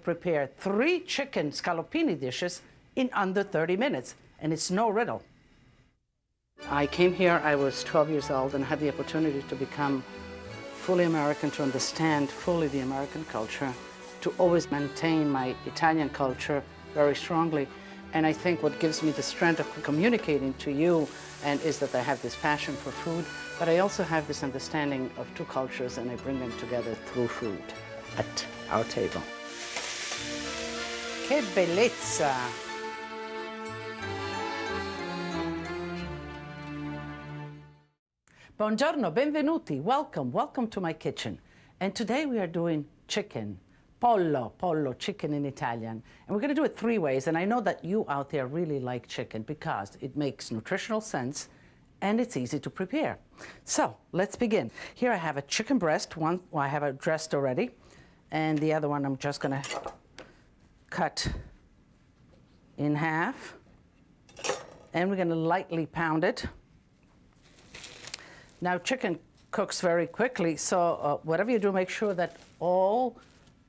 prepare 3 chicken scallopini dishes in under 30 minutes, and it's no riddle. I came here, I was 12 years old, and had the opportunity to become fully American, to understand fully the American culture, to always maintain my Italian culture very strongly. And I think what gives me the strength of communicating to you and is that I have this passion for food, but I also have this understanding of 2 cultures, and I bring them together through food at our table. Che bellezza! Buongiorno, benvenuti, welcome to my kitchen. And today we are doing chicken. Pollo, chicken in Italian. And we're going to do it 3 ways, and I know that you out there really like chicken because it makes nutritional sense and it's easy to prepare. So let's begin. Here I have a chicken breast, one I have it dressed already, and the other one I'm just going to cut in half, and we're going to lightly pound it. Now chicken cooks very quickly, so whatever you do, make sure that all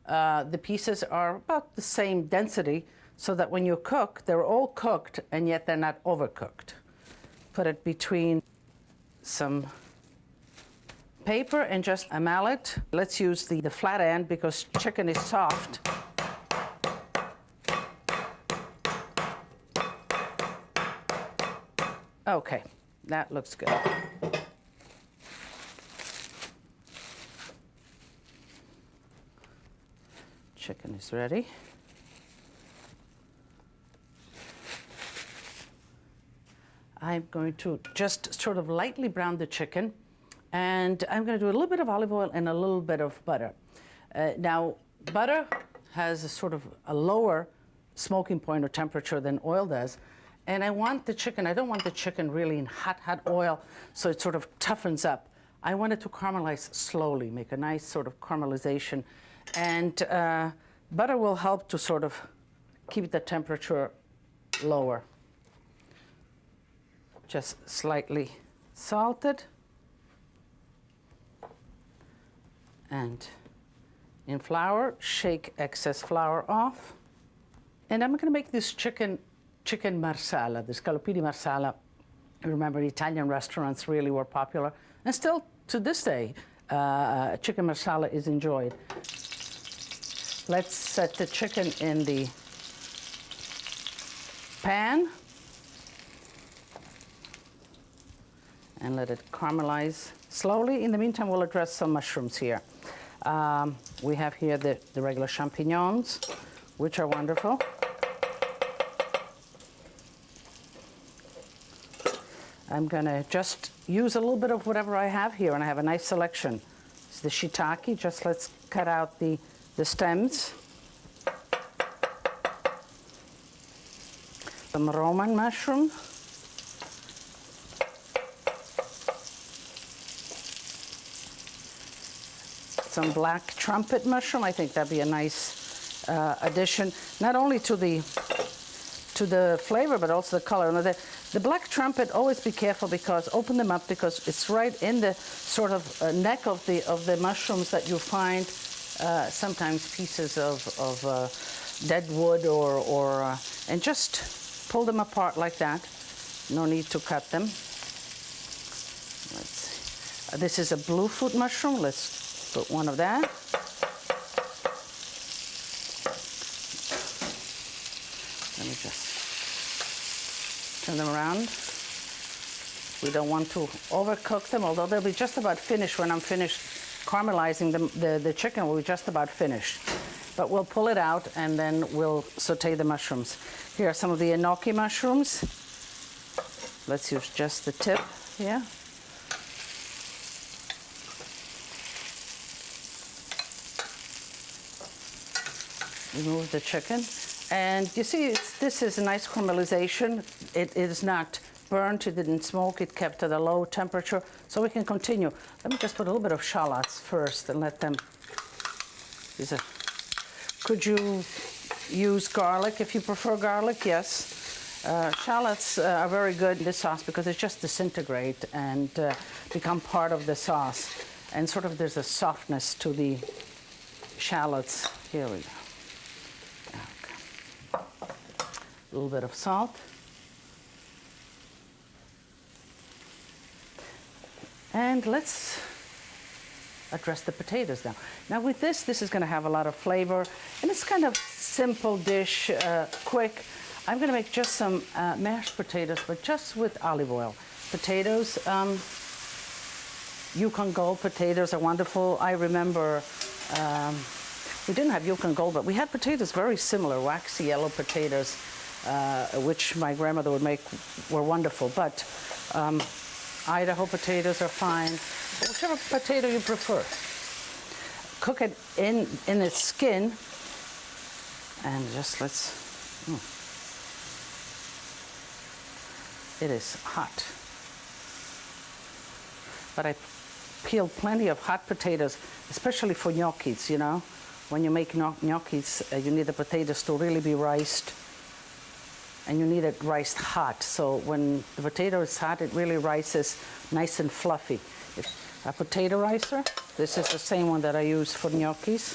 the pieces are about the same density, so that when you cook, they're all cooked and yet they're not overcooked. Put it between some paper and just a mallet. Let's use the flat end because chicken is soft. Okay, that looks good. Chicken is ready. I'm going to just sort of lightly brown the chicken, and I'm going to do a little bit of olive oil and a little bit of butter. Now, butter has a sort of a lower smoking point or temperature than oil does, and I want the chicken, I don't want the chicken really in hot oil, so it sort of toughens up. I want it to caramelize slowly, make a nice sort of caramelization. And butter will help to sort of keep the temperature lower. Just slightly salted. And in flour, shake excess flour off. And I'm going to make this chicken marsala, the scallopini marsala. Remember, Italian restaurants really were popular, and still to this day, chicken marsala is enjoyed. Let's set the chicken in the pan and let it caramelize slowly. In the meantime, we'll address some mushrooms here. We have here the regular champignons, which are wonderful. I'm going to just use a little bit of whatever I have here, and I have a nice selection. It's the shiitake. Just let's cut out the stems. Some Roman mushroom. Some black trumpet mushroom. I think that'd be a nice addition, not only to the flavor, but also the color. Now the black trumpet, always be careful because, open them up, because it's right in the sort of neck of the mushrooms that you find sometimes pieces of dead wood and just pull them apart like that. No need to cut them. Let's see. This is a blue foot mushroom. Let's put one of that. Let me just turn them around. We don't want to overcook them, although they'll be just about finished when I'm finished caramelizing them. The chicken will be just about finished. But we'll pull it out and then we'll saute the mushrooms. Here are some of the gnocchi mushrooms. Let's use just the tip here. Remove the chicken. And you see, this is a nice caramelization. It is not burnt, it didn't smoke, it kept at a low temperature, so we can continue. Let me just put a little bit of shallots first and let them, could you use garlic if you prefer garlic? Yes. Shallots are very good in this sauce because they just disintegrate and become part of the sauce. And sort of there's a softness to the shallots. Here we go. little bit of salt. And let's address the potatoes now. Now with this is going to have a lot of flavor, and it's kind of simple dish, quick. I'm going to make just some mashed potatoes, but just with olive oil. Potatoes, Yukon Gold potatoes are wonderful. I remember we didn't have Yukon Gold, but we had potatoes very similar, waxy yellow potatoes, which my grandmother would make, were wonderful. But Idaho potatoes are fine, whichever potato you prefer. Cook it in its skin, and just it is hot. But I peeled plenty of hot potatoes, especially for gnocchis, you know. When you make gnocchis, you need the potatoes to really be riced, and you need it riced hot. So when the potato is hot, it really rices nice and fluffy. A potato ricer, this is the same one that I use for gnocchis.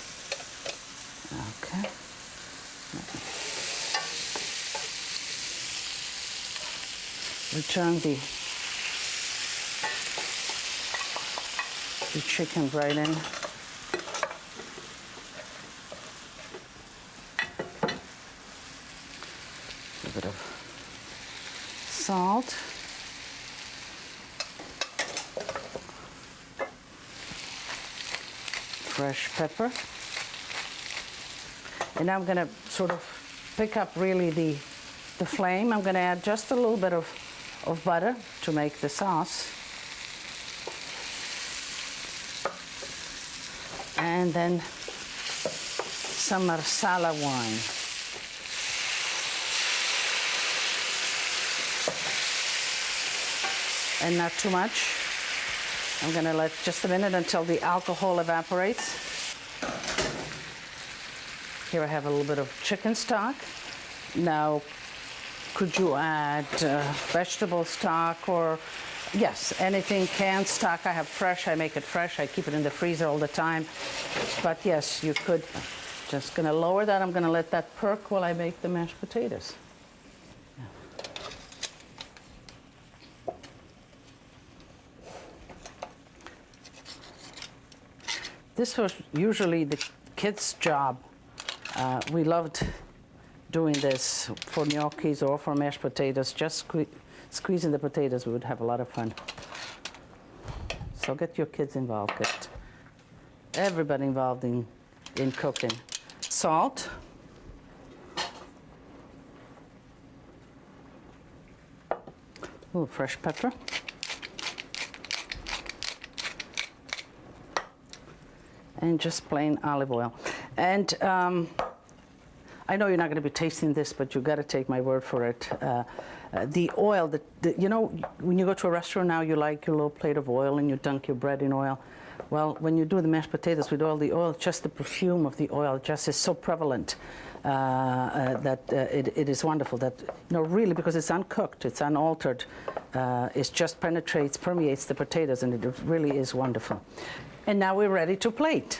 Okay. Return the chicken right in. A bit of salt. Fresh pepper. And now I'm going to sort of pick up really the flame. I'm going to add just a little bit of butter to make the sauce. And then some marsala wine. And not too much. I'm going to let just a minute until the alcohol evaporates. Here I have a little bit of chicken stock. Now, could you add vegetable stock or, yes, anything, canned stock. I have fresh, I make it fresh. I keep it in the freezer all the time. But yes, you could. Just going to lower that. I'm going to let that perk while I make the mashed potatoes. This was usually the kids' job. We loved doing this for gnocchis or for mashed potatoes. Just squeezing the potatoes, we would have a lot of fun. So get your kids involved. Get everybody involved in cooking. Salt. A little fresh pepper. And just plain olive oil. And I know you're not going to be tasting this, but you got to take my word for it. The oil, you know, when you go to a restaurant now, you like your little plate of oil and you dunk your bread in oil. Well, when you do the mashed potatoes with all the oil, just the perfume of the oil just is so prevalent that it is wonderful. That, you know, really, because it's uncooked, it's unaltered, it just permeates the potatoes, and it really is wonderful. And now we're ready to plate.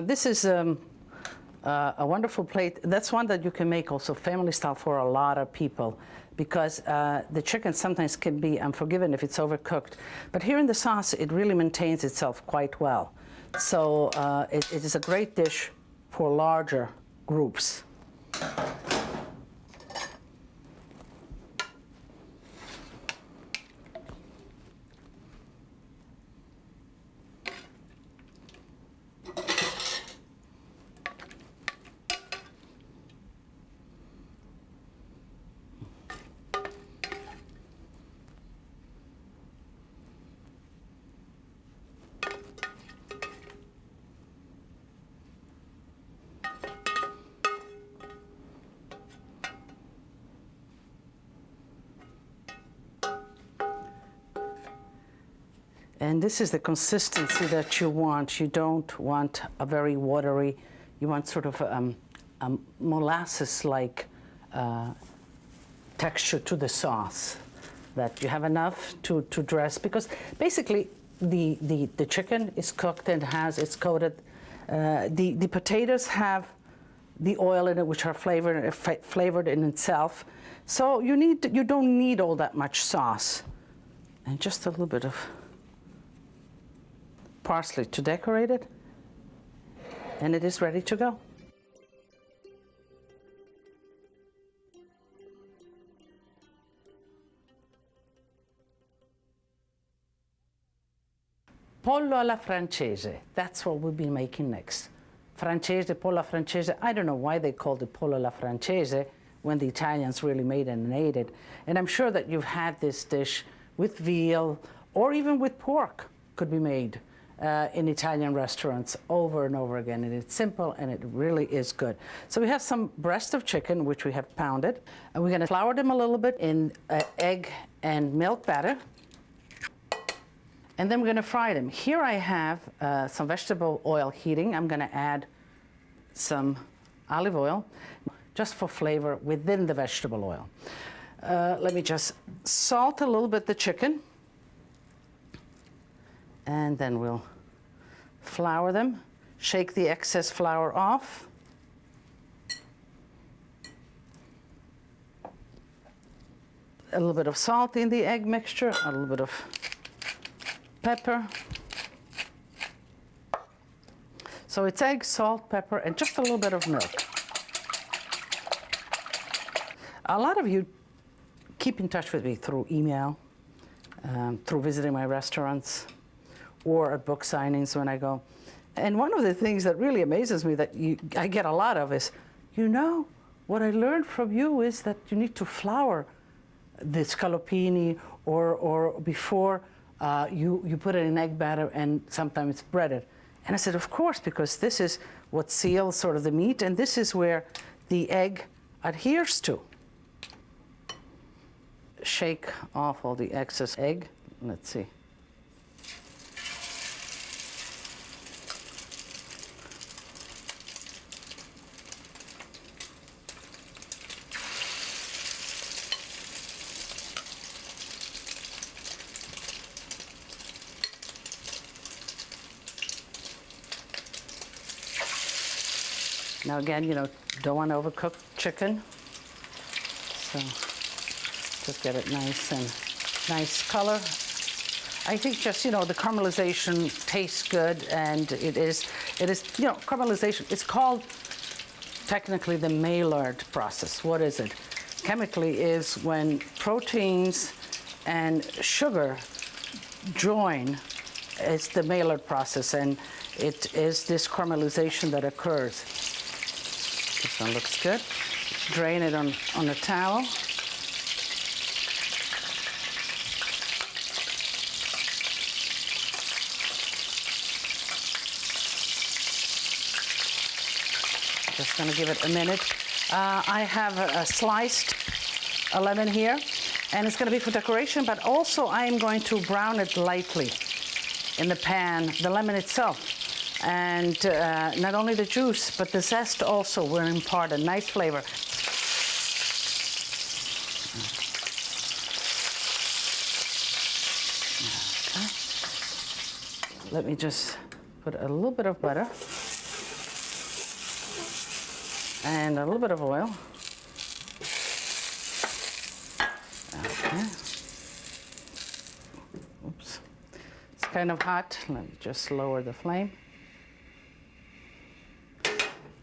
This is a wonderful plate. That's one that you can make also family style for a lot of people, because the chicken sometimes can be unforgiving if it's overcooked. But here in the sauce, it really maintains itself quite well. So it is a great dish for larger groups. And this is the consistency that you want. You don't want a very watery, you want sort of a molasses-like texture to the sauce, that you have enough to dress, because basically the chicken is cooked and it's coated. The potatoes have the oil in it, which are flavored in itself. So you don't need all that much sauce. And just a little bit of parsley to decorate it, and it is ready to go. Pollo alla francese, that's what we'll be making next. Francese, pollo francese, I don't know why they called it pollo alla francese when the Italians really made it and ate it. And I'm sure that you've had this dish with veal or even with pork, could be made in Italian restaurants over and over again. And it's simple and it really is good. So we have some breast of chicken, which we have pounded, and we're gonna flour them a little bit in egg and milk batter. And then we're gonna fry them. Here I have some vegetable oil heating. I'm gonna add some olive oil, just for flavor within the vegetable oil. Let me just salt a little bit the chicken, and then we'll flour them, shake the excess flour off. A little bit of salt in the egg mixture, a little bit of pepper. So it's egg, salt, pepper, and just a little bit of milk. A lot of you keep in touch with me through email, through visiting my restaurants, or at book signings when I go. And one of the things that really amazes me that I get a lot of is, what I learned from you is that you need to flour the scallopini, or before you put it in egg batter and sometimes bread it. And I said, of course, because this is what seals sort of the meat, and this is where the egg adheres to. Shake off all the excess egg. Let's see. Now again, don't want to overcook chicken. So just get it nice color. I think just, the caramelization tastes good, and it is, caramelization. It's called technically the Maillard process. What is it? Chemically is when proteins and sugar join. It's the Maillard process, and it is this caramelization that occurs. This one looks good. Drain it on a towel. Just going to give it a minute. I have a sliced lemon here, and it's going to be for decoration, but also I am going to brown it lightly in the pan, the lemon itself. And not only the juice, but the zest also will impart a nice flavor. Okay. Let me just put a little bit of butter and a little bit of oil. Okay. Oops. It's kind of hot. Let me just lower the flame.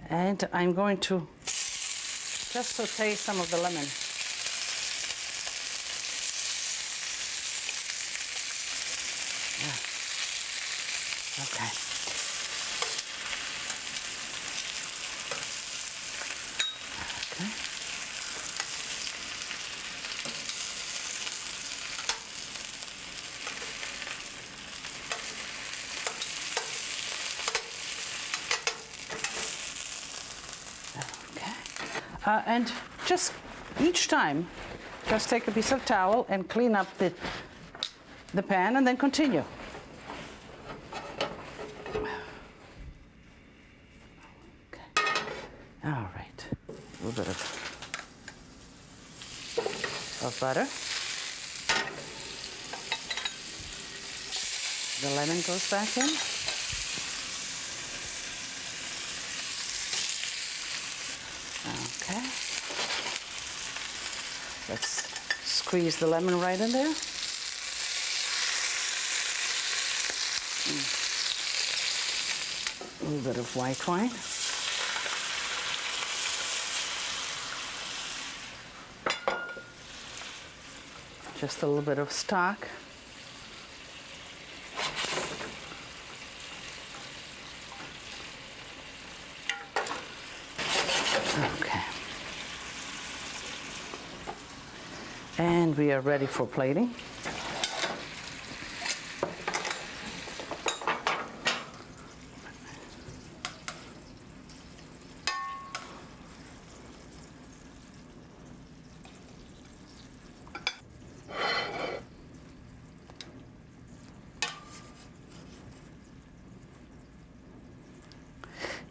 And I'm going to just saute some of the lemon. Yeah. Okay. And just each time, just take a piece of towel and clean up the pan, and then continue. All right, a little bit of butter. The lemon goes back in. Okay. Let's squeeze the lemon right in there. A little bit of white wine. Just a little bit of stock. Okay. And we are ready for plating.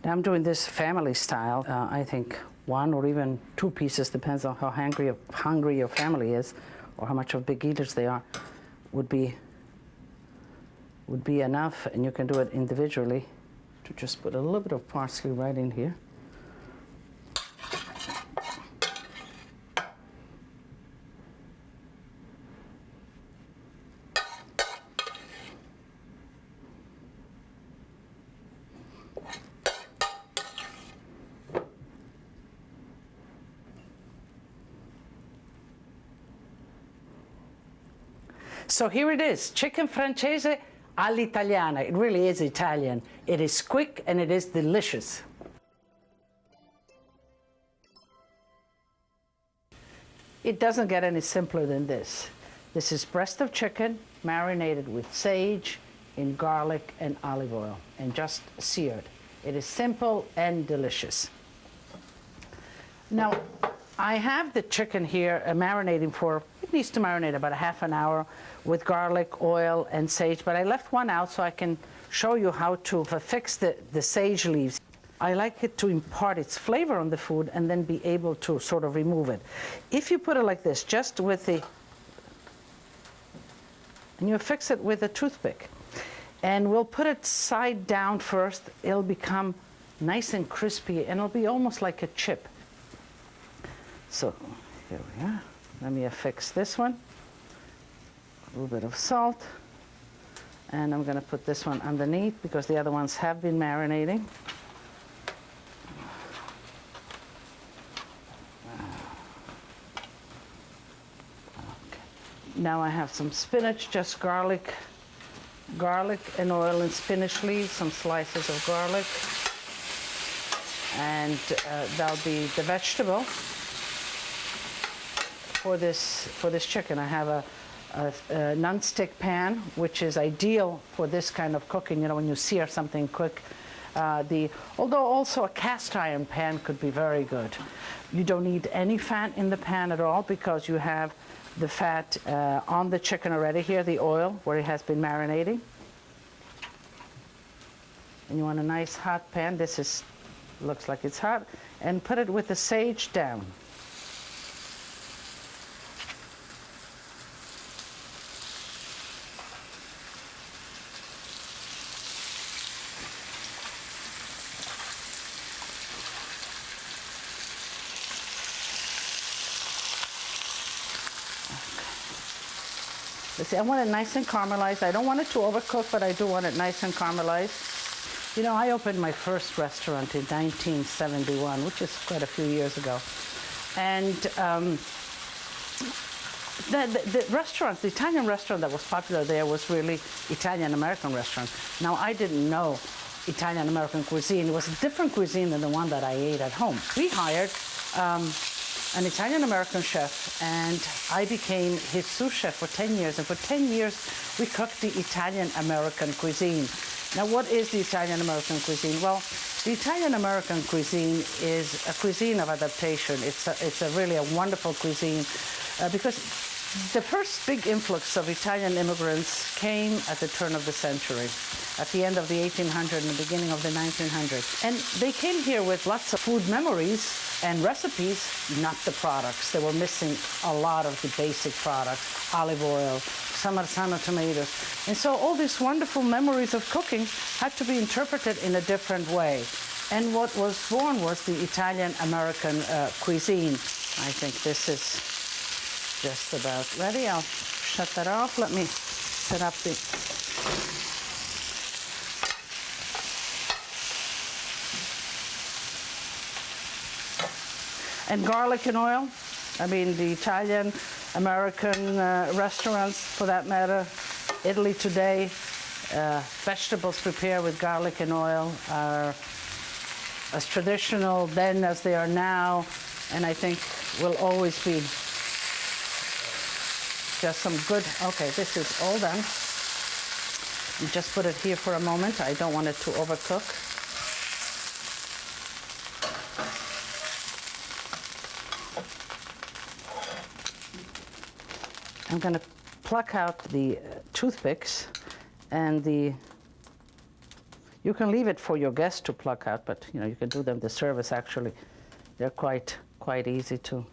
Now I'm doing this family style. I think one or even two pieces, depends on how hungry your family is or how much of big eaters they are, would be enough, and you can do it individually. To just put a little bit of parsley right in here. So here it is, chicken francese all'italiana. It really is Italian. It is quick and it is delicious. It doesn't get any simpler than this. This is breast of chicken marinated with sage, in garlic and olive oil, and just seared. It is simple and delicious. Now, I have the chicken here marinating for, it needs to marinate about a half an hour with garlic, oil, and sage, but I left one out so I can show you how to fix the sage leaves. I like it to impart its flavor on the food and then be able to sort of remove it. If you put it like this, just with the, and you fix it with a toothpick, and we'll put it side down first, it'll become nice and crispy, and it'll be almost like a chip. So here we are. Let me affix this one. A little bit of salt. And I'm going to put this one underneath because the other ones have been marinating. Okay. Now I have some spinach, just garlic and oil and spinach leaves, some slices of garlic. And that'll be the vegetable. For this chicken, I have a non-stick pan, which is ideal for this kind of cooking. You know, when you sear something quick. Although also a cast iron pan could be very good. You don't need any fat in the pan at all because you have the fat on the chicken already. Here, the oil where it has been marinating. And you want a nice hot pan. This looks like it's hot, and put it with the sage down. See, I want it nice and caramelized. I don't want it to overcook, but I do want it nice and caramelized. You know, I opened my first restaurant in 1971, which is quite a few years ago. And the restaurants, the Italian restaurant that was popular there was really Italian-American restaurant. Now, I didn't know Italian-American cuisine. It was a different cuisine than the one that I ate at home. We hired an Italian-American chef, and I became his sous chef for 10 years. And for 10 years, we cooked the Italian-American cuisine. Now, what is the Italian-American cuisine? Well, the Italian-American cuisine is a cuisine of adaptation. It's a really a wonderful cuisine because The first big influx of Italian immigrants came at the turn of the century, at the end of the 1800s and the beginning of the 1900s. And they came here with lots of food memories and recipes, not the products. They were missing a lot of the basic products, olive oil, Samarzano tomatoes. And so all these wonderful memories of cooking had to be interpreted in a different way. And what was born was the Italian-American cuisine. I think this is just about ready. I'll shut that off. Let me set up the... And garlic and oil. I mean, the Italian, American restaurants, for that matter, Italy today, vegetables prepared with garlic and oil are as traditional then as they are now, and I think will always be. Just some good, okay, this is all done. You just put it here for a moment. I don't want it to overcook. I'm going to pluck out the toothpicks and you can leave it for your guests to pluck out, but you know, you can do them the service actually. They're quite easy to.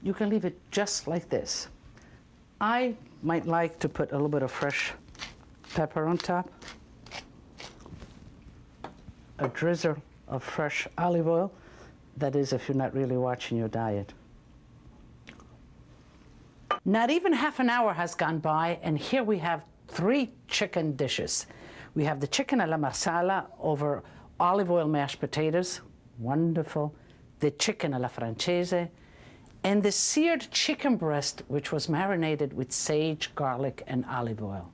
You can leave it just like this. I might like to put a little bit of fresh pepper on top, a drizzle of fresh olive oil. That is, if you're not really watching your diet. Not even half an hour has gone by, and here we have 3 chicken dishes. We have the chicken alla marsala over olive oil mashed potatoes, wonderful. The chicken alla francese, and the seared chicken breast, which was marinated with sage, garlic, and olive oil.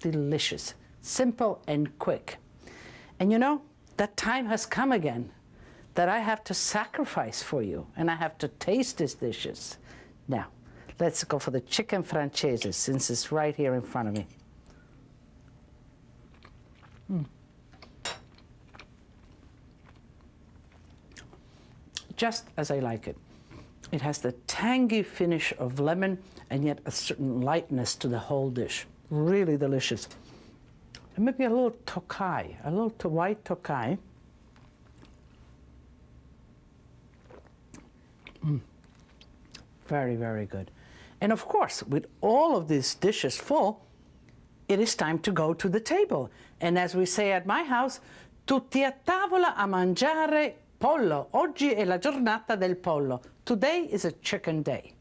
Delicious, simple and quick. And you know, that time has come again that I have to sacrifice for you, and I have to taste these dishes. Now, let's go for the chicken francese, since it's right here in front of me. Just as I like it. It has the tangy finish of lemon and yet a certain lightness to the whole dish. Really delicious. And maybe a little Tokai, a little white Tokai. Very, very good. And of course, with all of these dishes full, it is time to go to the table. And as we say at my house, tutti a tavola a mangiare pollo. Oggi è la giornata del pollo. Today is a chicken day.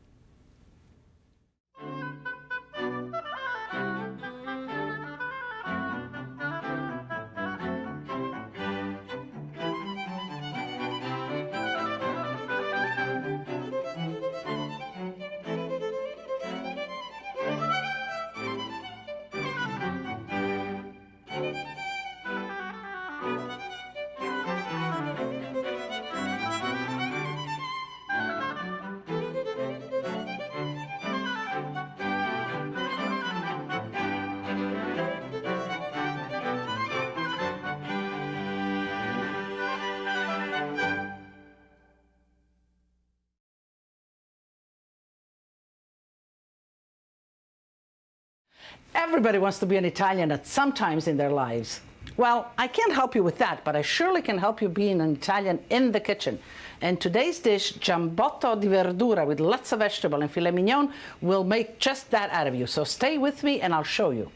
Everybody wants to be an Italian at some times in their lives. Well, I can't help you with that, but I surely can help you being an Italian in the kitchen. And today's dish, giambotto di verdura with lots of vegetable and filet mignon, will make just that out of you. So stay with me and I'll show you.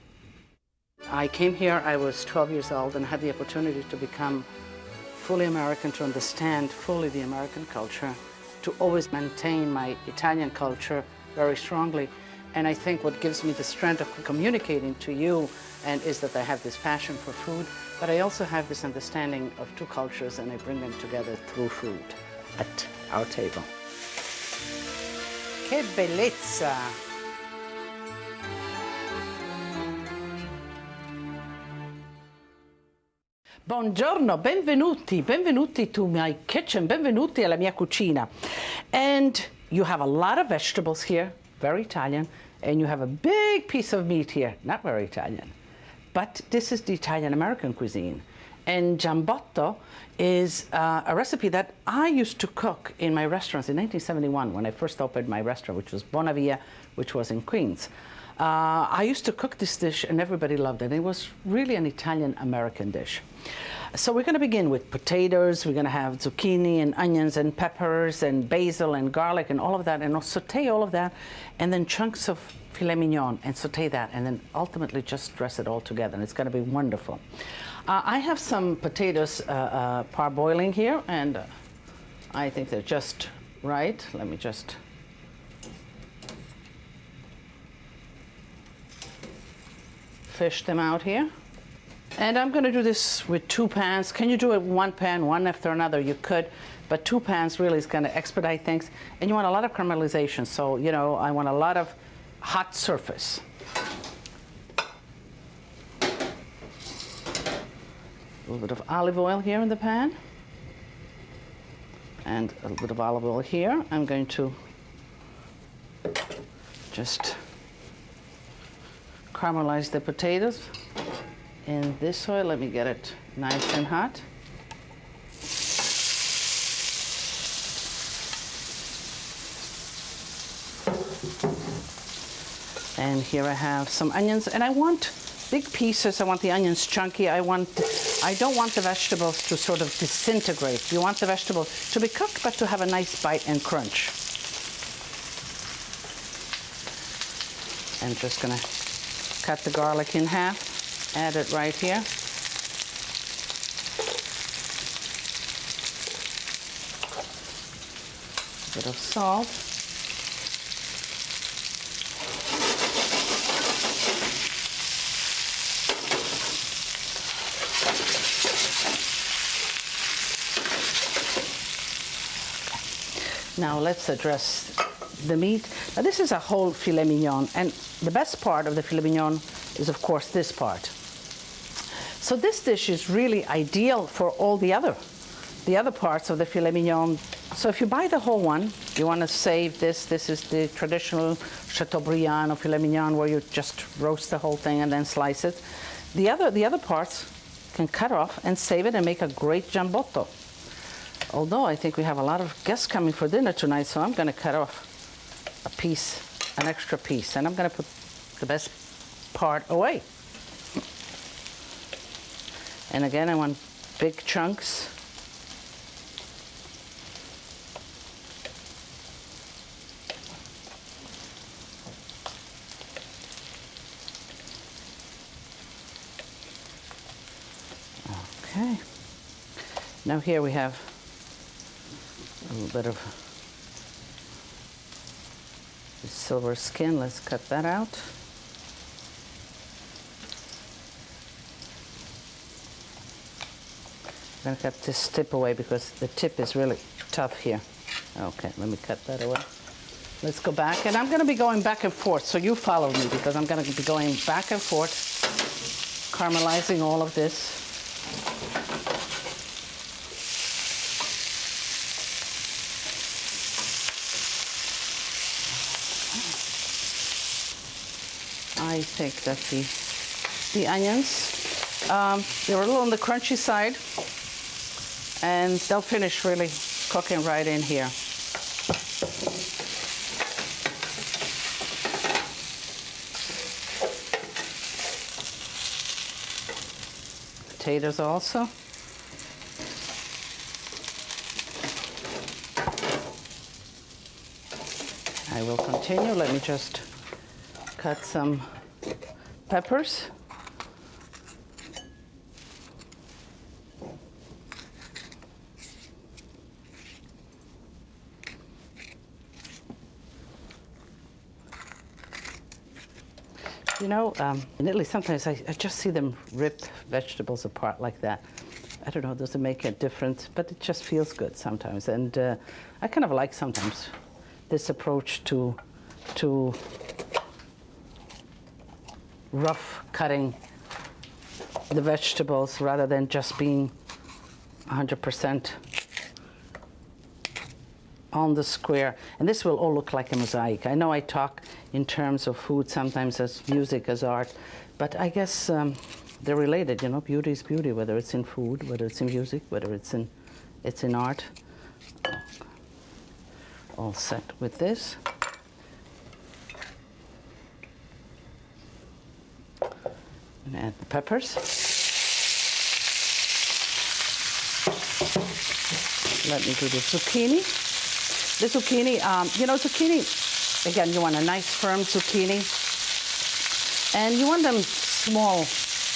I came here, I was 12 years old, and had the opportunity to become fully American, to understand fully the American culture, to always maintain my Italian culture very strongly. And I think what gives me the strength of communicating to you is that I have this passion for food, but I also have this understanding of 2 cultures, and I bring them together through food at our table. Che bellezza! Buongiorno, benvenuti, benvenuti to my kitchen, benvenuti alla mia cucina. And you have a lot of vegetables here, very Italian, and you have a big piece of meat here, not very Italian. But this is the Italian-American cuisine. And giambotto is a recipe that I used to cook in my restaurants in 1971 when I first opened my restaurant, which was Bonavia, which was in Queens. I used to cook this dish and everybody loved it. It was really an Italian-American dish. So we're going to begin with potatoes. We're going to have zucchini and onions and peppers and basil and garlic and all of that, and I'll saute all of that, and then chunks of filet mignon and saute that, and then ultimately just dress it all together, and it's going to be wonderful. I have some potatoes parboiling here, and I think they're just right. Let me just fish them out here. And I'm going to do this with 2 pans. Can you do it one pan, one after another? You could, but 2 pans really is going to expedite things. And you want a lot of caramelization, so, you know, I want a lot of hot surface. A little bit of olive oil here in the pan. And a little bit of olive oil here. I'm going to just caramelize the potatoes in this oil. Let me get it nice and hot. And here I have some onions, and I want big pieces. I want the onions chunky. I don't want the vegetables to sort of disintegrate. You want the vegetables to be cooked, but to have a nice bite and crunch. I'm just gonna cut the garlic in half, add it right here. A bit of salt. Now let's address the meat. Now this is a whole filet mignon, and the best part of the filet mignon is of course this part. So this dish is really ideal for all the other parts of the filet mignon. So if you buy the whole one, you want to save this. This is the traditional Chateaubriand or filet mignon where you just roast the whole thing and then slice it. The other parts can cut off and save it and make a great giambotto. Although I think we have a lot of guests coming for dinner tonight, so I'm going to cut off a piece, an extra piece, and I'm going to put the best part away. And again, I want big chunks. Okay. Now here we have a little bit of the silver skin. Let's cut that out. I'm going to cut this tip away because the tip is really tough here. Okay, let me cut that away. Let's go back, and I'm going to be going back and forth, so you follow me because I'm going to be going back and forth, caramelizing all of this. I think that the onions, they're a little on the crunchy side, and they'll finish really cooking right in here. Potatoes also. I will continue. Let me just cut some peppers. You know, in Italy, sometimes I just see them rip vegetables apart like that. I don't know, does it make a difference? But it just feels good sometimes. And I kind of like sometimes this approach to rough cutting the vegetables rather than just being 100% on the square. And this will all look like a mosaic. I know I talk in terms of food sometimes as music, as art, but I guess they're related, you know. Beauty is beauty, whether it's in food, whether it's in music, whether it's in art. All set with this. And add the peppers. Let me do the zucchini. The zucchini, you know, zucchini, again, you want a nice firm zucchini. And you want them small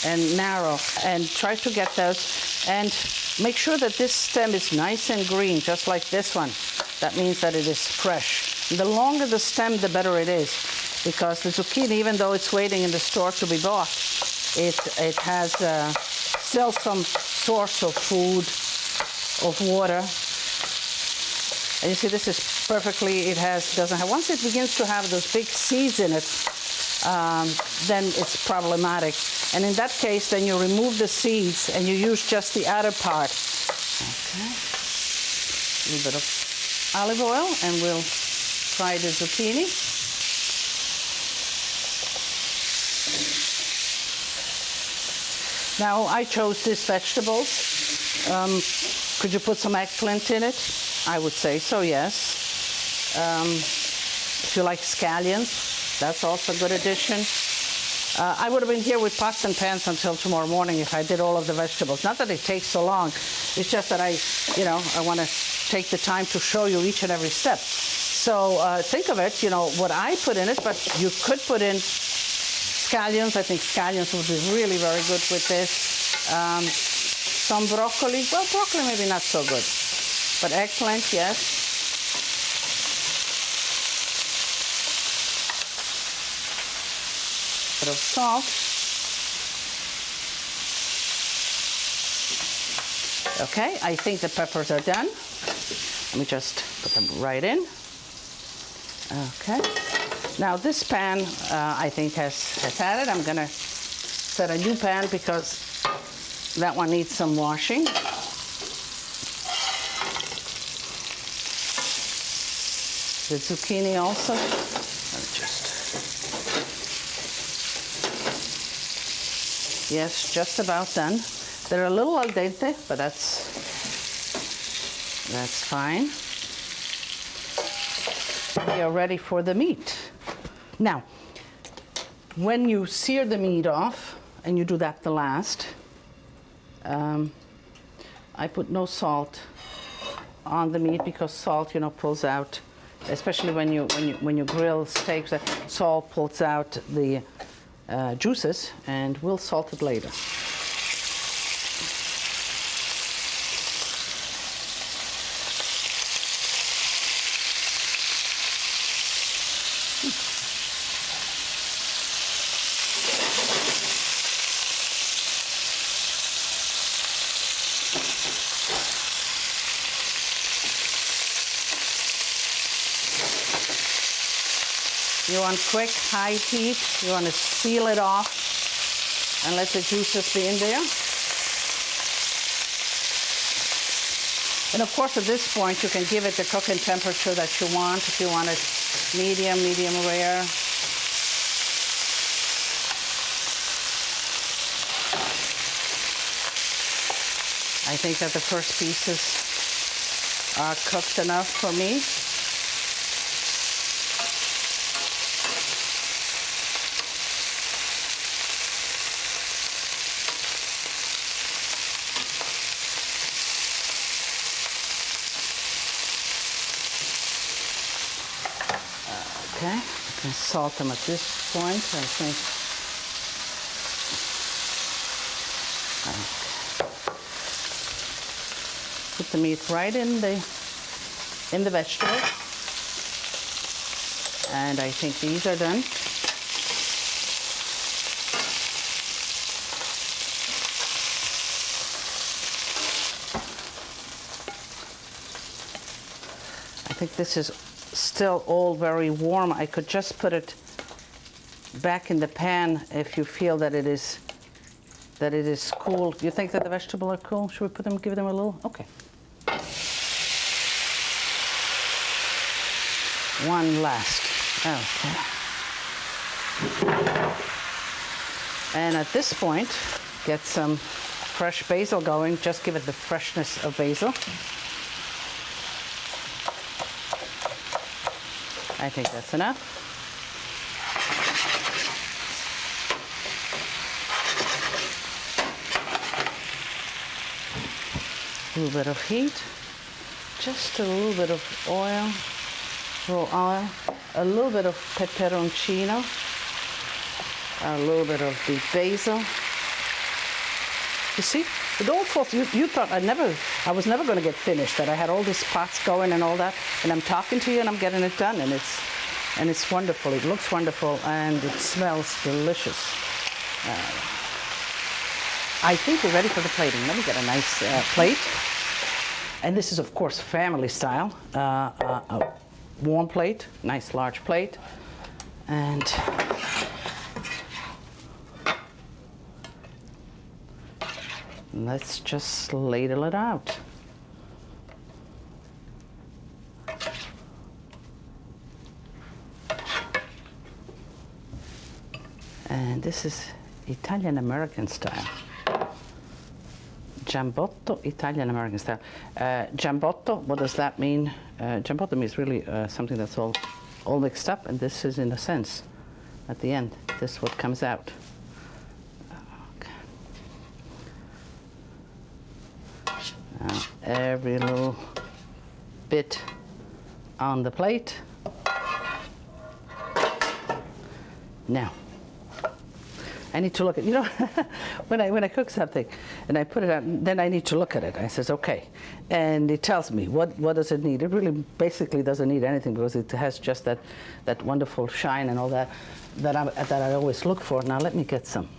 and narrow, and try to get those. And make sure that this stem is nice and green, just like this one. That means that it is fresh. The longer the stem, the better it is, because the zucchini, even though it's waiting in the store to be bought, it has still some source of food, of water. And you see, this is perfectly, doesn't have, once it begins to have those big seeds in it, then it's problematic. And in that case, then you remove the seeds and you use just the outer part. Okay. A little bit of olive oil, and we'll fry the zucchini. Now, I chose these vegetables. Could you put some eggplant in it? I would say so, yes. If you like scallions, that's also a good addition. I would have been here with pots and pans until tomorrow morning if I did all of the vegetables. Not that it takes so long, it's just that I want to take the time to show you each and every step. So think of it, what I put in it, but you could put in scallions. I think scallions would be really very good with this. Some broccoli. Well, broccoli maybe not so good, but eggplant, yes. Bit of salt. Okay, I think the peppers are done. Let me just put them right in. Okay. Now this pan, I think has had it. I'm gonna set a new pan because that one needs some washing. The zucchini also. Let me yes, just about done. They're a little al dente, but that's fine. We are ready for the meat. Now, when you sear the meat off, and you do that the last, I put no salt on the meat because salt, pulls out, especially when you grill steaks. Salt pulls out the juices, and we'll salt it later. You want quick, high heat. You want to seal it off and let the juices be in there. And of course, at this point, you can give it the cooking temperature that you want. If you want it medium, medium rare. I think that the first pieces are cooked enough for me. Okay, I can salt them at this point, I think. Put the meat right in the vegetables. And I think these are done. I think this is still all very warm. I could just put it back in the pan if you feel that it is that it is cool. Do you think that the vegetables are cool? Should we put them, give them a little? Okay. One last. Okay. And at this point, get some fresh basil going. Just give it the freshness of basil. I think that's enough. A little bit of heat, just a little bit of oil, raw oil, a little bit of peperoncino, a little bit of the basil. You see, it all falls. You thought I was never going to get finished. That I had all these pots going and all that, and I'm talking to you and I'm getting it done, and it's wonderful. It looks wonderful and it smells delicious. I think we're ready for the plating. Let me get a nice plate. And this is, of course, family style. A warm plate, nice large plate. And let's just ladle it out. And this is Italian-American style. Giambotto, Italian-American style. Giambotto, what does that mean? Giambotto means really something that's all mixed up, and this is, in a sense, at the end, this is what comes out. Okay. Now, every little bit on the plate. Now, I need to look at, when I cook something and I put it out, then I need to look at it. I says, okay. And it tells me, what does it need? It really basically doesn't need anything because it has just that wonderful shine and all that I always look for. Now let me get some,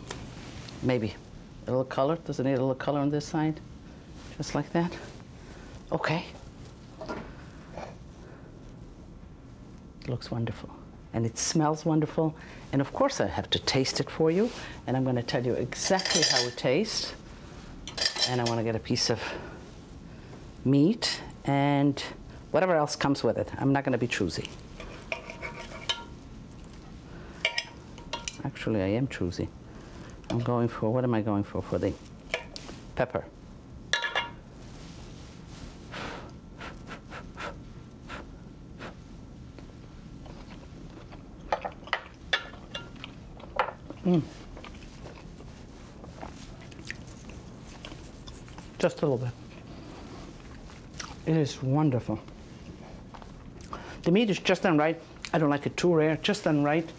maybe a little color. Does it need a little color on this side? Just like that. Okay. It looks wonderful. And it smells wonderful. And of course I have to taste it for you. And I'm going to tell you exactly how it tastes. And I want to get a piece of meat and whatever else comes with it. I'm not going to be choosy. Actually, I am choosy. I'm going for, what am I going for? For the pepper. Just a little bit. It is wonderful. The meat is just done right. I don't like it too rare, just done right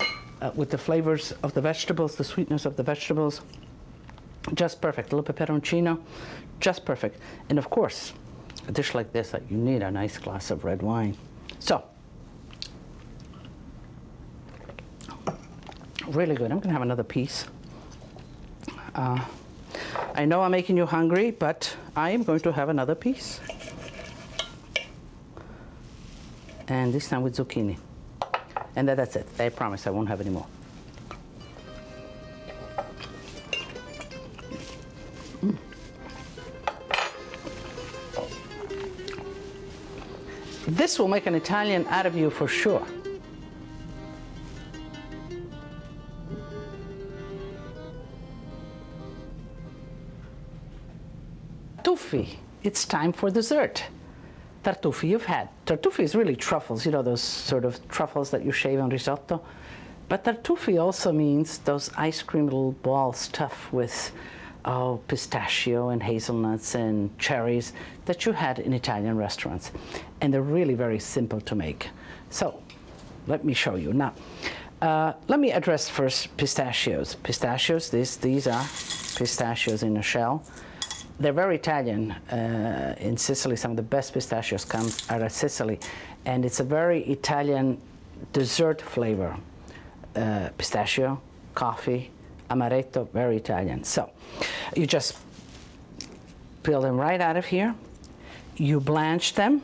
with the flavors of the vegetables, the sweetness of the vegetables. Just perfect. A little peperoncino, just perfect. And of course, a dish like this, you need a nice glass of red wine. So, really good. I'm going to have another piece. I know I'm making you hungry, but I am going to have another piece. And this time with zucchini. And that's it. I promise I won't have any more. This will make an Italian out of you for sure. Tartufi, it's time for dessert. Tartufi you've had. Tartufi is really truffles, those sort of truffles that you shave on risotto. But tartufi also means those ice cream little balls stuffed with pistachio and hazelnuts and cherries that you had in Italian restaurants. And they're really very simple to make. So let me show you. Now, let me address first pistachios. Pistachios, these are pistachios in a shell. They're very Italian. In Sicily, some of the best pistachios come out of Sicily. And it's a very Italian dessert flavor. Pistachio, coffee, amaretto, very Italian. So you just peel them right out of here. You blanch them.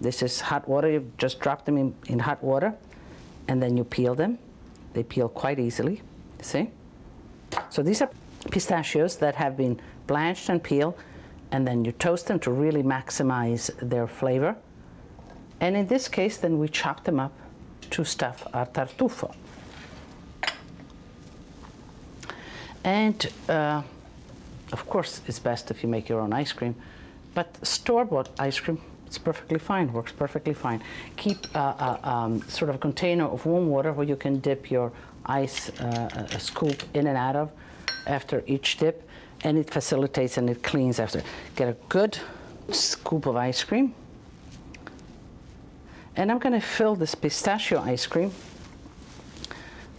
This is hot water. You just drop them in hot water. And then you peel them. They peel quite easily, see? So these are pistachios that have been blanched and peeled, and then you toast them to really maximize their flavor. And in this case, then we chop them up to stuff our tartufo. And of course, it's best if you make your own ice cream, but store-bought ice cream, it's perfectly fine, works perfectly fine. Keep sort of a container of warm water where you can dip your ice a scoop in and out of after each dip, and it facilitates and it cleans after. Get a good scoop of ice cream. And I'm going to fill this pistachio ice cream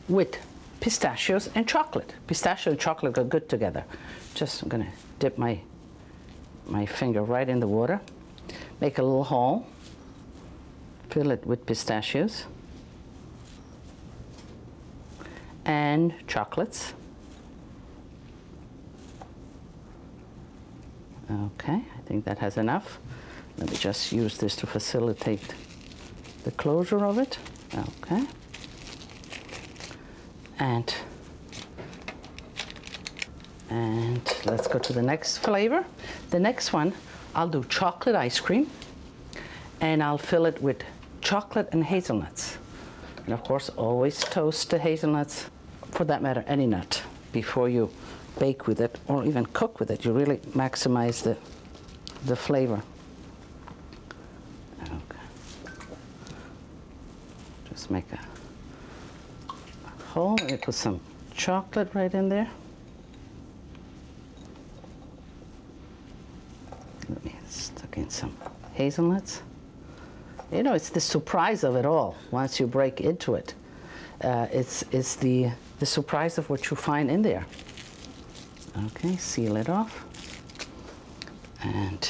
with pistachios and chocolate. Pistachio and chocolate go good together. I'm going to dip my finger right in the water, make a little hole, fill it with pistachios and chocolates. Okay, I think that has enough. Let me just use this to facilitate the closure of it. Okay. And let's go to the next flavor. The next one, I'll do chocolate ice cream, and I'll fill it with chocolate and hazelnuts. And of course, always toast the hazelnuts, for that matter, any nut, before you bake with it or even cook with it. You really maximize the flavor. Okay. Just make a hole and put some chocolate right in there. Let me stuck in some hazelnuts. You know, it's the surprise of it all once you break into it. It's the surprise of what you find in there. Okay, seal it off. And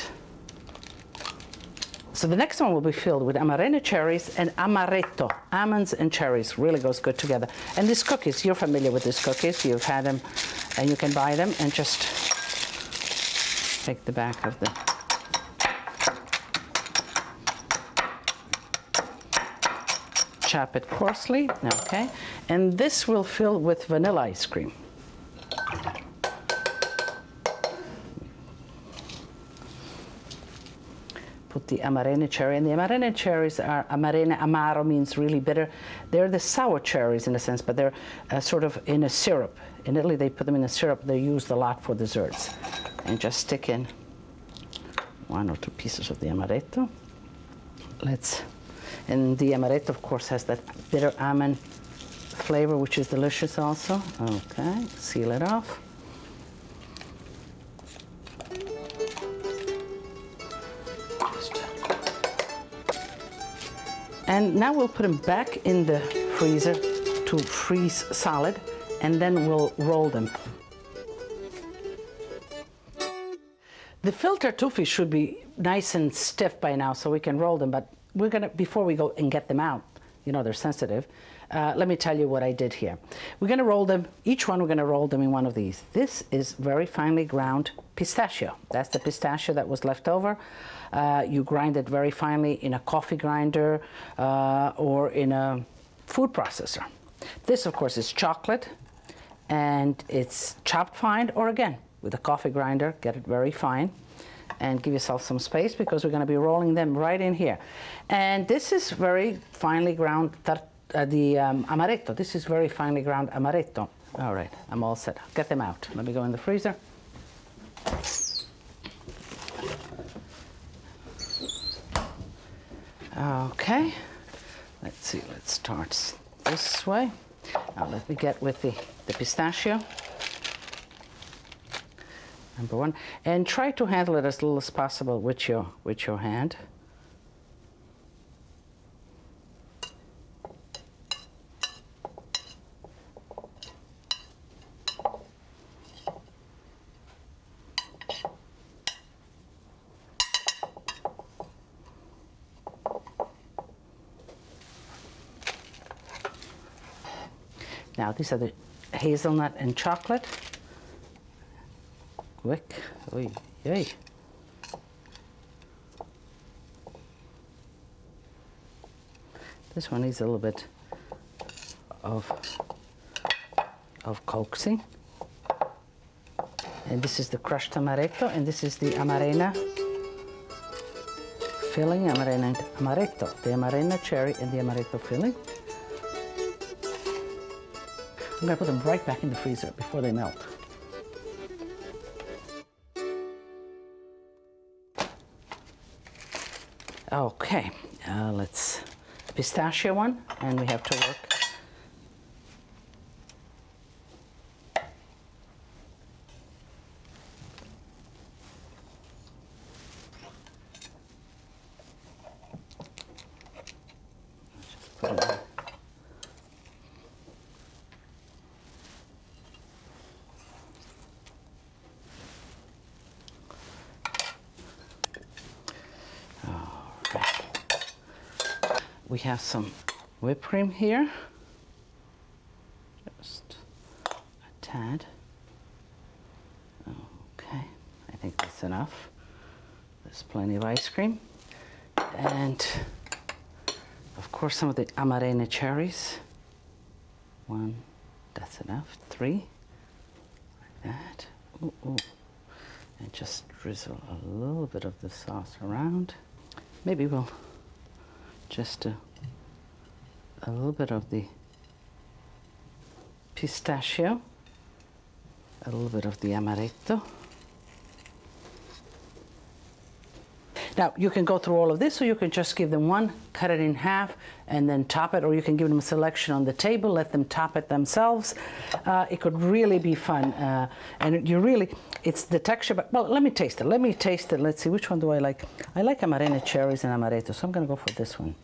so the next one will be filled with amarene cherries and amaretto. Almonds and cherries really goes good together. And these cookies, you're familiar with these cookies. You've had them and you can buy them, and just take the back of the chop it coarsely. Okay. And this will fill with vanilla ice cream. Put the amarene cherry, and the amarene cherries are, amarene, amaro means really bitter. They're the sour cherries in a sense, but they're sort of in a syrup. In Italy, they put them in a syrup. They're used a lot for desserts. And just stick in 1 or 2 pieces of the amaretto. And the amaretto, of course, has that bitter almond flavor, which is delicious also. Okay, seal it off. And now we'll put them back in the freezer to freeze solid, and then we'll roll them. The filled tartufi should be nice and stiff by now, so we can roll them, but we're gonna, before we go and get them out, you know, they're sensitive, let me tell you what I did here. We're gonna roll them, each one we're gonna roll them in one of these. This is very finely ground pistachio. That's the pistachio that was left over. You grind it very finely in a coffee grinder or in a food processor. This, of course, is chocolate, and it's chopped fine, or again, with a coffee grinder, get it very fine, and give yourself some space because we're going to be rolling them right in here. And this is very finely ground, amaretto. This is very finely ground amaretto. All right, I'm all set. Get them out. Let me go in the freezer. Okay, let's see, let's start this way. Now let me get with the pistachio. Number 1, and try to handle it as little as possible with your hand. Now these are the hazelnut and chocolate. Quick, oy, oy. This one needs a little bit of coaxing. And this is the crushed amaretto, and this is the amarena filling, amarena and amaretto, the amarena cherry and the amaretto filling. I'm going to put them right back in the freezer before they melt. Okay, let's pistachio one, and we have to work. Just put it in. We have some whipped cream here, just a tad. Okay, I think that's enough. There's plenty of ice cream. And of course some of the amarena cherries. One, that's enough. 3, like that. Ooh, ooh. And just drizzle a little bit of the sauce around. Maybe we'll just a little bit of the pistachio, a little bit of the amaretto. Now, you can go through all of this, or you can just give them one, cut it in half, and then top it, or you can give them a selection on the table, let them top it themselves. It could really be fun. And you really, it's the texture, but, well, let me taste it. Let's see, which one do I like? I like amarena cherries and amaretto, so I'm going to go for this one.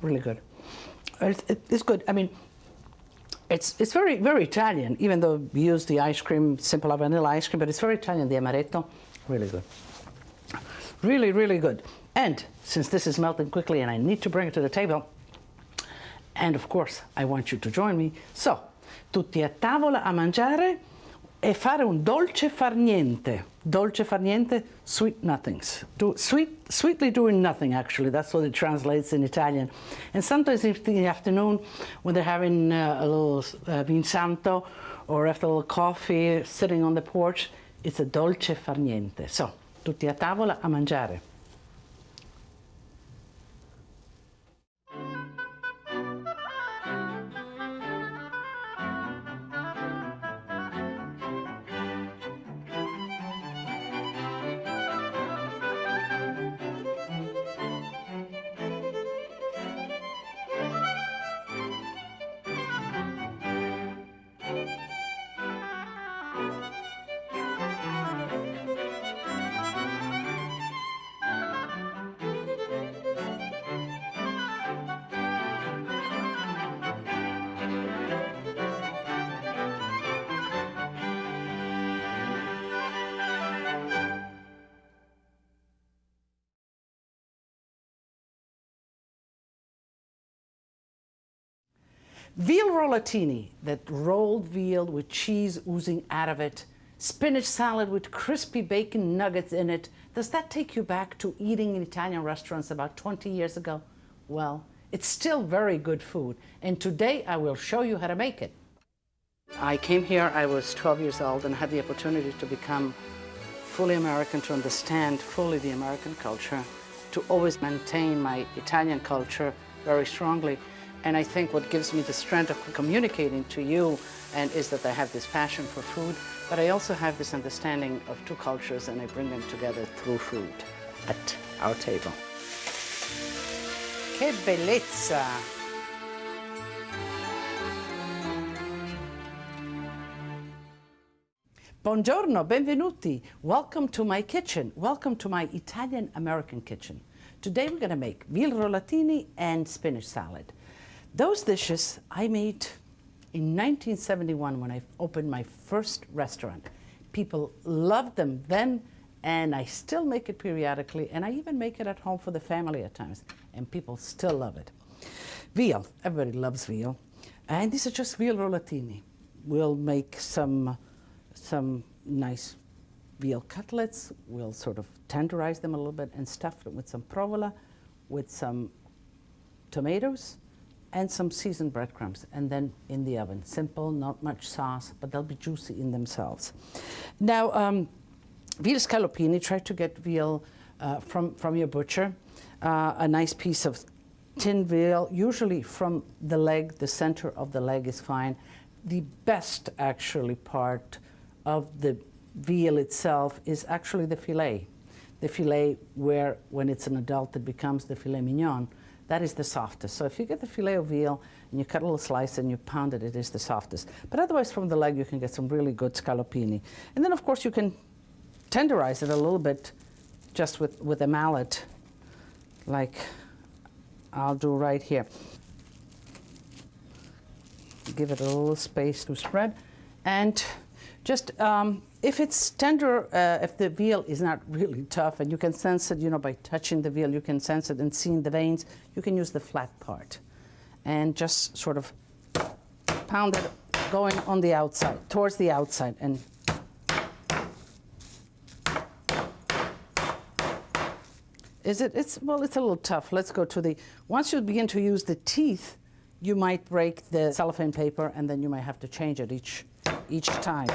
Really good. It's good. I mean, it's very, very Italian, even though we use the ice cream, simple vanilla ice cream, but it's very Italian, the amaretto. Really good. Really, really good. And since this is melting quickly and I need to bring it to the table, and of course, I want you to join me. So, tutti a tavola a mangiare e fare un dolce far niente. Dolce far niente, sweet nothings. Sweetly doing nothing, actually. That's what it translates in Italian. And sometimes in the afternoon, when they're having a little vin santo, or after a little coffee, sitting on the porch, it's a dolce far niente. So, tutti a tavola a mangiare. Veal rollatini, that rolled veal with cheese oozing out of it, spinach salad with crispy bacon nuggets in it. Does that take you back to eating in Italian restaurants about 20 years ago? Well, it's still very good food, and today I will show you how to make it. I came here, I was 12 years old, and had the opportunity to become fully American, to understand fully the American culture, to always maintain my Italian culture very strongly. And I think what gives me the strength of communicating to you is that I have this passion for food, but I also have this understanding of two cultures, and I bring them together through food at our table. Che bellezza! Buongiorno, benvenuti. Welcome to my kitchen. Welcome to my Italian-American kitchen. Today we're going to make veal rollatini and spinach salad. Those dishes I made in 1971 when I opened my first restaurant. People loved them then, and I still make it periodically, and I even make it at home for the family at times, and people still love it. Veal, everybody loves veal, and these are just veal rollatini. We'll make some nice veal cutlets. We'll sort of tenderize them a little bit and stuff them with some provola, with some tomatoes and some seasoned breadcrumbs, and then in the oven. Simple, not much sauce, but they'll be juicy in themselves. Now, veal scallopini, try to get veal from your butcher. A nice piece of tinned veal, usually from the leg, the center of the leg is fine. The best, actually, part of the veal itself is actually the fillet. The fillet where, when it's an adult, it becomes the filet mignon. That is the softest. So if you get the filet of veal and you cut a little slice and you pound it, it is the softest. But otherwise, from the leg, you can get some really good scallopini. And then, of course, you can tenderize it a little bit just with a mallet, like I'll do right here. Give it a little space to spread. And just, if it's tender, if the veal is not really tough, and you can sense it, you know, by touching the veal, you can sense it and seeing the veins, you can use the flat part. And just sort of pound it going on the outside, towards the outside. And it's a little tough. Let's go to the, once you begin to use the teeth, you might break the cellophane paper, and then you might have to change it each time.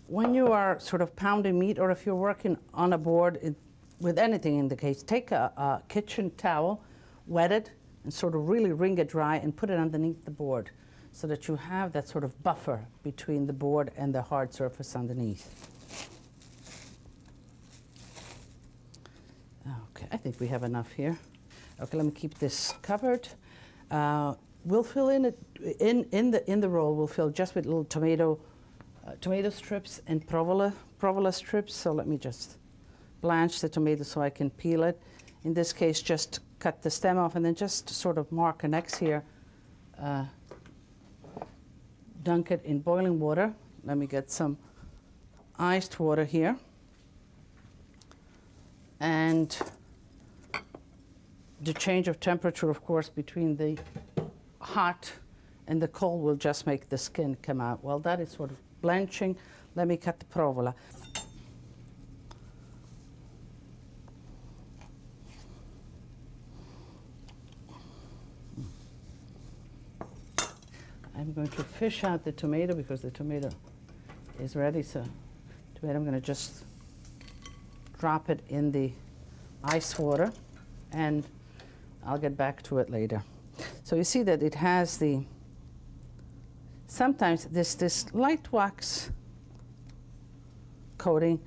When you are sort of pounding meat, or if you're working on a board with anything in the case, take a kitchen towel, wet it, and sort of really wring it dry and put it underneath the board, so that you have that sort of buffer between the board and the hard surface underneath. Okay, I think we have enough here. Okay, let me keep this covered. We'll fill in it in the roll. We'll fill just with little tomato strips and provola strips. So let me just blanch the tomato so I can peel it. In this case, just cut the stem off and then just sort of mark an X here. Dunk it in boiling water. Let me get some iced water here. And the change of temperature, of course, between the hot and the cold will just make the skin come out. While that is sort of blanching, let me cut the provola. I'm going to fish out the tomato because the tomato is ready. So I'm going to just drop it in the ice water, and I'll get back to it later. So you see that it has the, sometimes this light wax coating.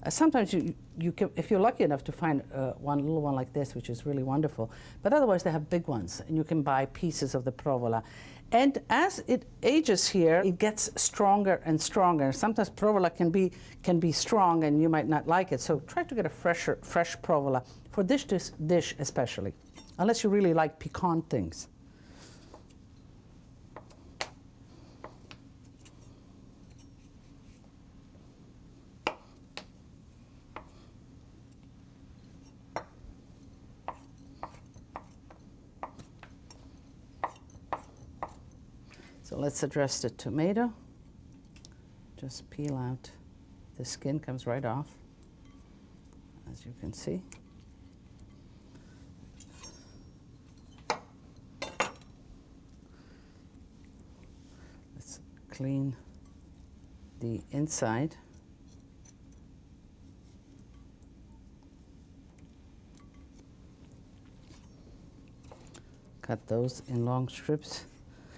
Sometimes you can, if you're lucky enough to find one little one like this, which is really wonderful, but otherwise they have big ones, and you can buy pieces of the provola. And as it ages here, it gets stronger and stronger. Sometimes provola can be strong, and you might not like it. So try to get a fresh provola for this dish especially, unless you really like piquant things. So let's address the tomato. Just peel out. The skin comes right off, as you can see. Let's clean the inside. Cut those in long strips.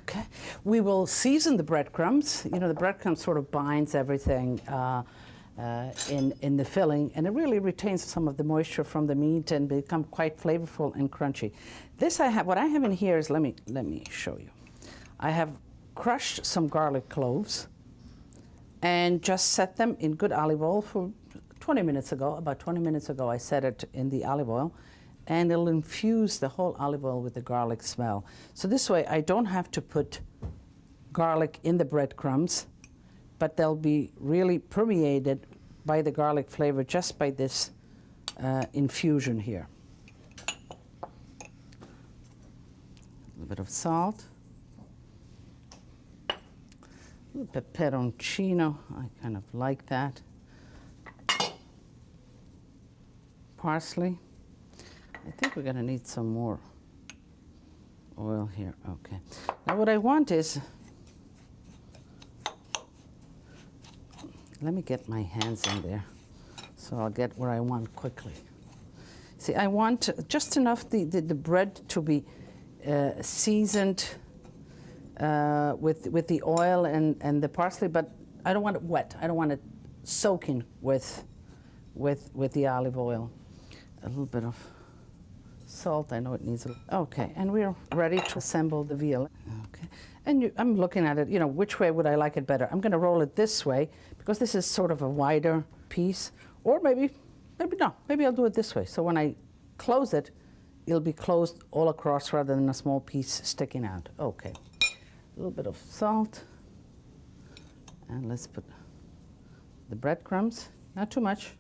Okay. We will season the breadcrumbs. You know, the breadcrumbs sort of binds everything in the filling, and it really retains some of the moisture from the meat and become quite flavorful and crunchy. This I have. What I have in here is, let me show you. I have crushed some garlic cloves and just set them in good olive oil for 20 minutes ago. About 20 minutes ago, I set it in the olive oil, and it'll infuse the whole olive oil with the garlic smell. So this way, I don't have to put garlic in the breadcrumbs, but they'll be really permeated by the garlic flavor just by this infusion here. A little bit of salt. A little peperoncino, I kind of like that. parsley. I think we're going to need some more oil here. Okay. Now what I want is, let me get my hands in there so I'll get where I want quickly. See, I want just enough the bread to be seasoned with the oil and the parsley, but I don't want it wet. I don't want it soaking with the olive oil. A little bit of salt. I know it needs a. Okay, and we're ready to assemble the veal. Okay, and I'm looking at it. You know, which way would I like it better? I'm going to roll it this way because this is sort of a wider piece, or maybe no. Maybe I'll do it this way. So when I close it, it'll be closed all across rather than a small piece sticking out. Okay, a little bit of salt, and let's put the breadcrumbs. Not too much,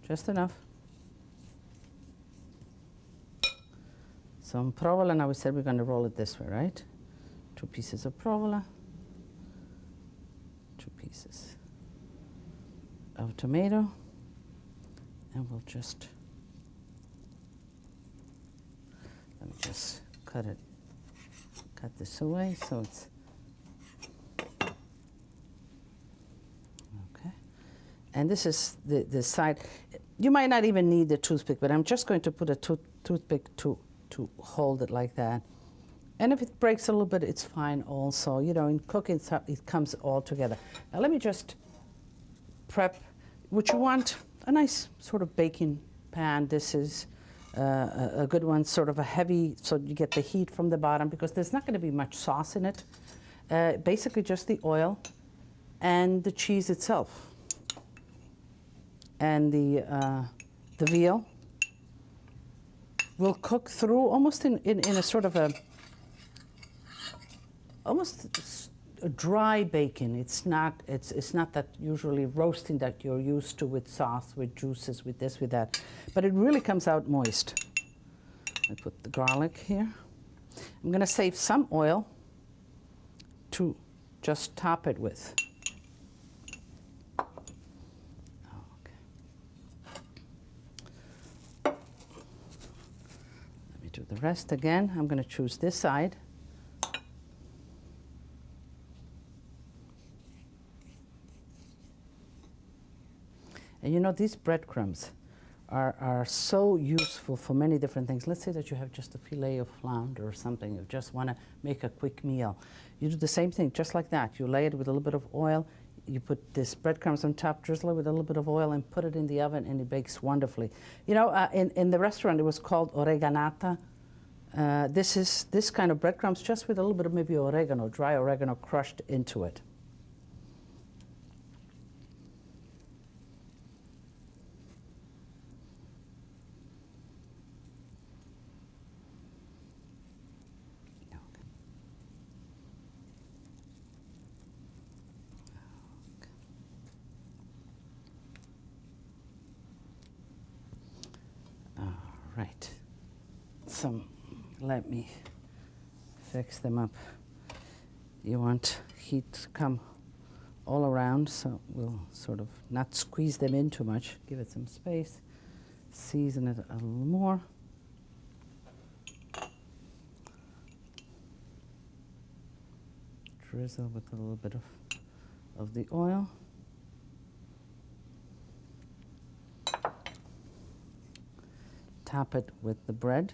just enough. Some provola. Now we said we're going to roll it this way, right? 2 pieces of provola, 2 pieces of tomato, and we'll just, let me just cut this away so it's, okay. And this is the side. You might not even need the toothpick, but I'm just going to put a toothpick to hold it like that. And if it breaks a little bit, it's fine also. You know, in cooking, it comes all together. Now let me just prep what you want. A nice sort of baking pan. This is a good one, sort of a heavy, so you get the heat from the bottom because there's not going to be much sauce in it. Basically just the oil and the cheese itself. And the veal will cook through almost in a sort of almost a dry bacon. It's not that usually roasting that you're used to with sauce, with juices, with this, with that. But it really comes out moist. I put the garlic here. I'm going to save some oil to just top it with. Do the rest again. I'm going to choose this side. And you know, these breadcrumbs are so useful for many different things. Let's say that you have just a fillet of flounder or something. You just want to make a quick meal. You do the same thing, just like that. You lay it with a little bit of oil. You put this breadcrumbs on top, drizzle it with a little bit of oil, and put it in the oven, and it bakes wonderfully. You know, in the restaurant, it was called oreganata. This is this kind of breadcrumbs, just with a little bit of maybe oregano, dry oregano crushed into it. Right. Let me fix them up. You want heat to come all around, so we'll sort of not squeeze them in too much. Give it some space. Season it a little more. Drizzle with a little bit of the oil. Top it with the bread.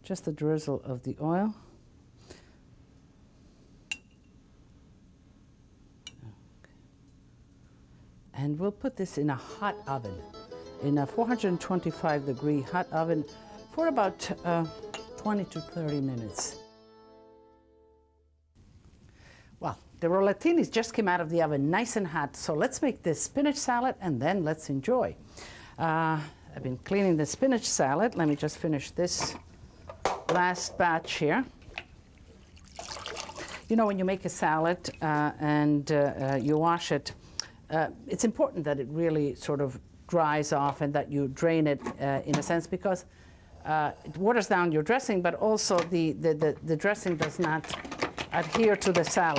Just a drizzle of the oil. Okay. And we'll put this in a hot oven, in a 425-degree hot oven for about 20 to 30 minutes. Well, the rollatinis just came out of the oven nice and hot, so let's make this spinach salad and then let's enjoy. I've been cleaning the spinach salad. Let me just finish this last batch here. You know, when you make a salad and you wash it, it's important that it really sort of dries off and that you drain it in a sense, because it waters down your dressing, but also the dressing does not adhere to the salad.